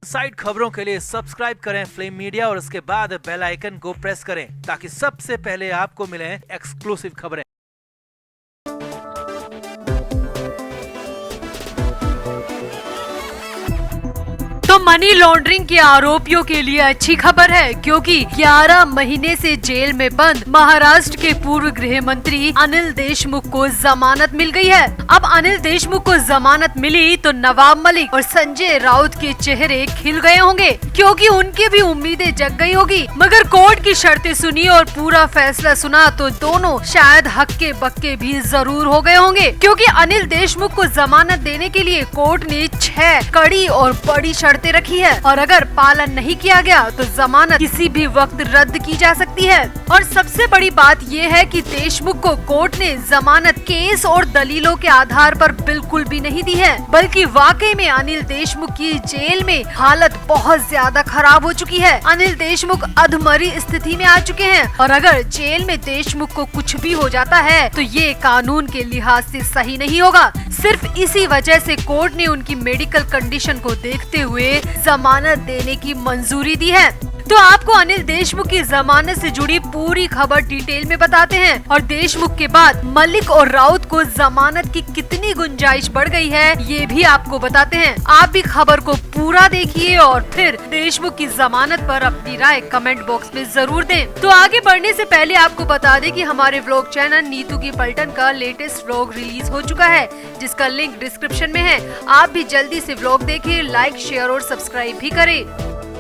Side खबरों के लिए सब्सक्राइब करें फ्लेम मीडिया और उसके बाद बेल आइकन को प्रेस करें ताकि सबसे पहले आपको मिले एक्सक्लूसिव खबरें। तो मनी लॉन्ड्रिंग के आरोपियों के लिए अच्छी खबर है, क्योंकि 11 महीने से जेल में बंद महाराष्ट्र के पूर्व गृह मंत्री अनिल देशमुख को जमानत मिल गई है। अब अनिल देशमुख को जमानत मिली तो नवाब मलिक और संजय राउत के चेहरे खिल गए होंगे, क्योंकि उनकी भी उम्मीदें जग गई होगी। मगर कोर्ट की शर्तें सुनी और पूरा फैसला सुना तो दोनों शायद हक्के बक्के भी जरूर हो गए होंगे, क्योंकि अनिल देशमुख को जमानत देने के लिए कोर्ट ने 6 कड़ी और बड़ी शर्तें रखी है और अगर पालन नहीं किया गया तो जमानत किसी भी वक्त रद्द की जा सकती है। और सबसे बड़ी बात ये है कि देशमुख को कोर्ट ने जमानत केस और दलीलों के आधार पर बिल्कुल भी नहीं दी है, बल्कि वाकई में अनिल देशमुख की जेल में हालत बहुत ज्यादा खराब हो चुकी है। अनिल देशमुख अधमरी स्थिति में आ चुके हैं और अगर जेल में देशमुख को कुछ भी हो जाता है तो ये कानून के लिहाज से सही नहीं होगा। सिर्फ इसी वजह से कोर्ट ने उनकी मेडिकल कंडीशन को देखते हुए जमानत देने की मंजूरी दी है। तो आपको अनिल देशमुख की जमानत से जुड़ी पूरी खबर डिटेल में बताते हैं और देशमुख के बाद मलिक और राउत को जमानत की कितनी गुंजाइश बढ़ गई है ये भी आपको बताते हैं। आप भी खबर को पूरा देखिए और फिर देशमुख की जमानत पर अपनी राय कमेंट बॉक्स में जरूर दें। तो आगे बढ़ने से पहले आपको बता दें कि हमारे व्लॉग चैनल नीतू की पलटन का लेटेस्ट व्लॉग रिलीज हो चुका है, जिसका लिंक डिस्क्रिप्शन में है। आप भी जल्दी से व्लॉग देखें, लाइक शेयर और सब्सक्राइब भी करें।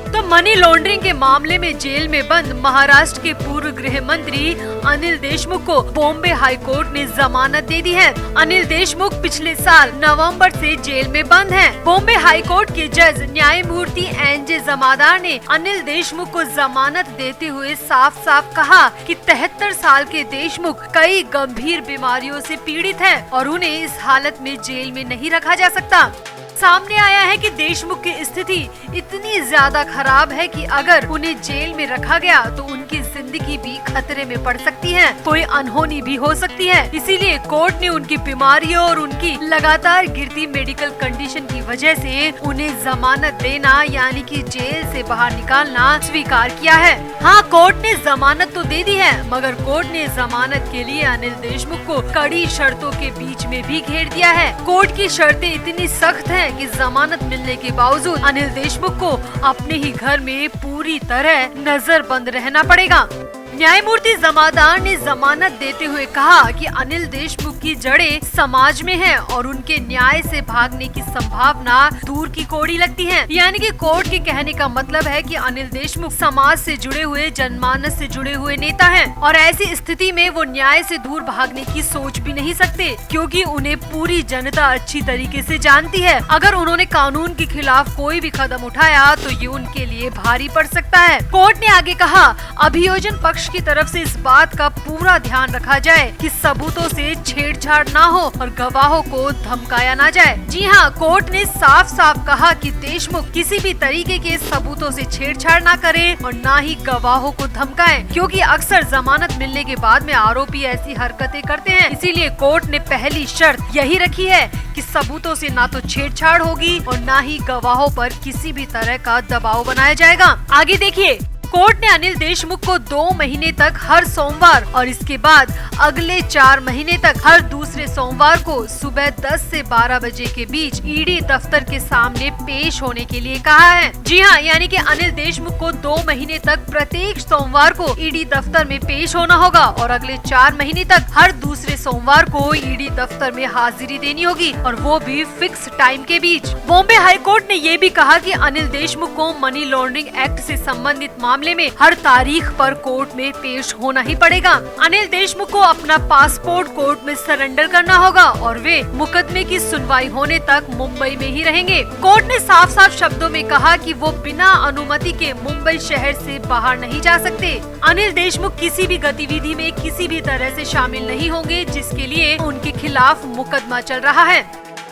तो मनी लॉन्ड्रिंग के मामले में जेल में बंद महाराष्ट्र के पूर्व गृह मंत्री अनिल देशमुख को बॉम्बे हाई कोर्ट ने जमानत दे दी है। अनिल देशमुख पिछले साल नवंबर से जेल में बंद हैं। बॉम्बे हाई कोर्ट के जज न्यायमूर्ति एनजे जमादार ने अनिल देशमुख को जमानत देते हुए साफ साफ कहा कि 73 साल के देशमुख कई गंभीर बीमारियों से पीड़ित हैं और उन्हें इस हालत में जेल में नहीं रखा जा सकता। सामने आया है कि देशमुख की स्थिति इतनी ज्यादा खराब है कि अगर उन्हें जेल में रखा गया तो उनकी जिंदगी भी खतरे में पड़ सकती है, कोई अनहोनी भी हो सकती है। इसीलिए कोर्ट ने उनकी बीमारियों और उनकी लगातार गिरती मेडिकल कंडीशन की वजह से उन्हें जमानत देना यानी कि जेल से बाहर निकालना स्वीकार किया है। हाँ, कोर्ट ने जमानत तो दे दी है, मगर कोर्ट ने जमानत के लिए अनिल देशमुख को कड़ी शर्तों के बीच में भी घेर दिया है। कोर्ट की शर्तें इतनी सख्त है कि जमानत मिलने के बावजूद अनिल देशमुख को अपने ही घर में पूरी तरह नजरबंद रहना पड़ेगा। न्यायमूर्ति जमादार ने जमानत देते हुए कहा कि अनिल देशमुख की जड़ें समाज में हैं और उनके न्याय से भागने की संभावना दूर की कौड़ी लगती है। यानी कि कोर्ट के कहने का मतलब है कि अनिल देशमुख समाज से जुड़े हुए, जनमानस से जुड़े हुए नेता हैं और ऐसी स्थिति में वो न्याय से दूर भागने की सोच भी नहीं सकते, क्योंकि उन्हें पूरी जनता अच्छी तरीके से जानती है। अगर उन्होंने कानून के खिलाफ कोई भी कदम उठाया तो ये उनके लिए भारी पड़ सकता है। कोर्ट ने आगे कहा, अभियोजन पक्ष की तरफ से इस बात का पूरा ध्यान रखा जाए कि सबूतों से छेड़छाड़ ना हो और गवाहों को धमकाया ना जाए। जी हाँ, कोर्ट ने साफ साफ कहा कि देशमुख किसी भी तरीके के सबूतों से छेड़छाड़ ना करे और ना ही गवाहों को धमकाए, क्योंकि अक्सर जमानत मिलने के बाद में आरोपी ऐसी हरकतें करते हैं। इसीलिए कोर्ट ने पहली शर्त यही रखी है कि सबूतों से ना तो छेड़छाड़ होगी और ना ही गवाहों पर किसी भी तरह का दबाव बनाया जाएगा। आगे देखिए, कोर्ट ने अनिल देशमुख को 2 महीने तक हर सोमवार और इसके बाद अगले 4 महीने तक हर दूसरे सोमवार को सुबह 10 से 12 बजे के बीच ईडी दफ्तर के सामने पेश होने के लिए कहा है। जी हाँ, यानी कि अनिल देशमुख को 2 महीने तक प्रत्येक सोमवार को ईडी दफ्तर में पेश होना होगा और अगले 4 महीने तक हर दूसरे सोमवार को ईडी दफ्तर में हाजिरी देनी होगी और वो भी फिक्स टाइम के बीच। बॉम्बे हाई कोर्ट ने ये भी कहा कि अनिल देशमुख को मनी लॉन्ड्रिंग एक्ट से संबंधित मामले में हर तारीख पर कोर्ट में पेश होना ही पड़ेगा। अनिल देशमुख को अपना पासपोर्ट कोर्ट में सरेंडर करना होगा और वे मुकदमे की सुनवाई होने तक मुंबई में ही रहेंगे। कोर्ट ने साफ साफ शब्दों में कहा कि वो बिना अनुमति के मुंबई शहर से बाहर नहीं जा सकते। अनिल देशमुख किसी भी गतिविधि में किसी भी तरह से शामिल नहीं होंगे जिसके लिए उनके खिलाफ मुकदमा चल रहा है।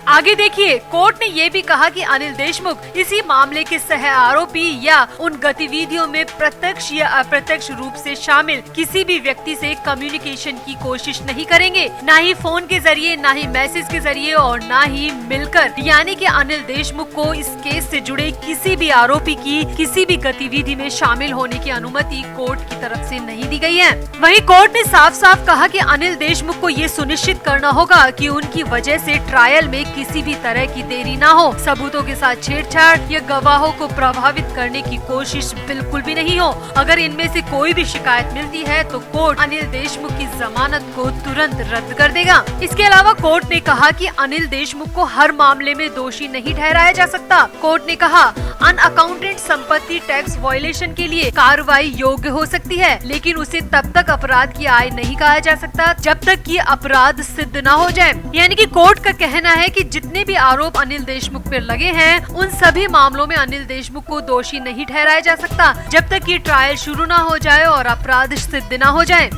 आगे देखिए, कोर्ट ने ये भी कहा कि अनिल देशमुख इसी मामले के सह आरोपी या उन गतिविधियों में प्रत्यक्ष या अप्रत्यक्ष रूप से शामिल किसी भी व्यक्ति से कम्युनिकेशन की कोशिश नहीं करेंगे, न ही फोन के जरिए, न ही मैसेज के जरिए और न ही मिलकर। यानी कि अनिल देशमुख को इस केस से जुड़े किसी भी आरोपी की किसी भी गतिविधि में शामिल होने की अनुमति कोर्ट की तरफ से नहीं दी गई है। वहीं कोर्ट ने साफ साफ कहा कि अनिल देशमुख को ये सुनिश्चित करना होगा कि उनकी वजह से ट्रायल में किसी भी तरह की देरी ना हो, सबूतों के साथ छेड़छाड़ या गवाहों को प्रभावित करने की कोशिश बिल्कुल भी नहीं हो। अगर इनमें से कोई भी शिकायत मिलती है तो कोर्ट अनिल देशमुख की जमानत को तुरंत रद्द कर देगा। इसके अलावा कोर्ट ने कहा कि अनिल देशमुख को हर मामले में दोषी नहीं ठहराया जा सकता। कोर्ट ने कहा अनअकाउंटेड संपत्ति टैक्स वायलेशन के लिए कार्रवाई योग्य हो सकती है, लेकिन उसे तब तक अपराध की आय नहीं कहा जा सकता जब तक कि अपराध सिद्ध न हो जाए। यानी कि कोर्ट का कहना है कि जितने भी आरोप अनिल देशमुख पर लगे हैं उन सभी मामलों में अनिल देशमुख को दोषी नहीं ठहराया जा सकता जब तक कि ट्रायल शुरू न हो जाए और अपराध सिद्ध न हो जाए।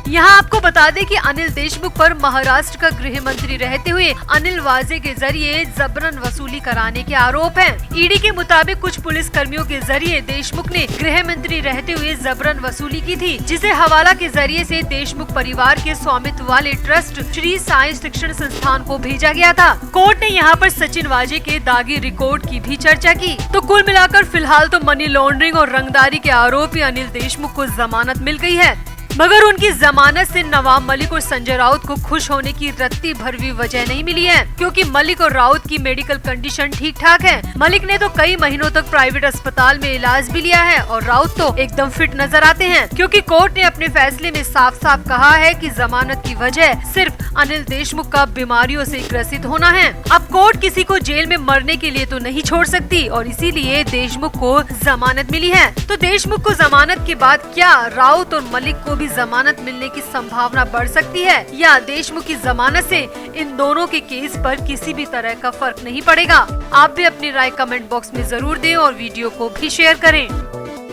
यहाँ आपको बता दें कि अनिल देशमुख पर महाराष्ट्र का गृह मंत्री रहते हुए अनिल वाजे के जरिए जबरन वसूली कराने के आरोप हैं। ईडी के मुताबिक कुछ पुलिस कर्मियों के जरिए देशमुख ने गृह मंत्री रहते हुए जबरन वसूली की थी, जिसे हवाला के जरिए से देशमुख परिवार के स्वामित्व वाले ट्रस्ट श्री साई शिक्षण संस्थान को भेजा गया था। कोर्ट ने यहाँ पर सचिन वाजे के दागी रिकॉर्ड की भी चर्चा की। तो कुल मिलाकर फिलहाल तो मनी लॉन्ड्रिंग और रंगदारी के आरोपी अनिल देशमुख को जमानत मिल गई है, मगर उनकी जमानत से नवाब मलिक और संजय राउत को खुश होने की रत्ती भर भी वजह नहीं मिली है, क्योंकि मलिक और राउत की मेडिकल कंडीशन ठीक ठाक है। मलिक ने तो कई महीनों तक प्राइवेट अस्पताल में इलाज भी लिया है और राउत तो एकदम फिट नजर आते हैं, क्योंकि कोर्ट ने अपने फैसले में साफ साफ कहा है कि जमानत की वजह सिर्फ अनिल देशमुख का बीमारियों से ग्रसित होना है। अब कोर्ट किसी को जेल में मरने के लिए तो नहीं छोड़ सकती और इसीलिए देशमुख को जमानत मिली है। तो देशमुख को जमानत के बाद क्या राउत और मलिक को भी जमानत मिलने की संभावना बढ़ सकती है, या देशमुख की जमानत से इन दोनों के केस पर किसी भी तरह का फर्क नहीं पड़ेगा? आप भी अपनी राय कमेंट बॉक्स में जरूर दें और वीडियो को भी शेयर करें।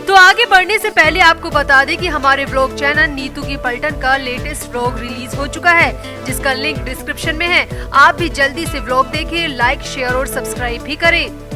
तो आगे बढ़ने से पहले आपको बता दें कि हमारे व्लॉग चैनल नीतू की पलटन का लेटेस्ट व्लॉग रिलीज हो चुका है, जिसका लिंक डिस्क्रिप्शन में है। आप भी जल्दी से व्लॉग देखें, लाइक, शेयर और सब्सक्राइब भी करें।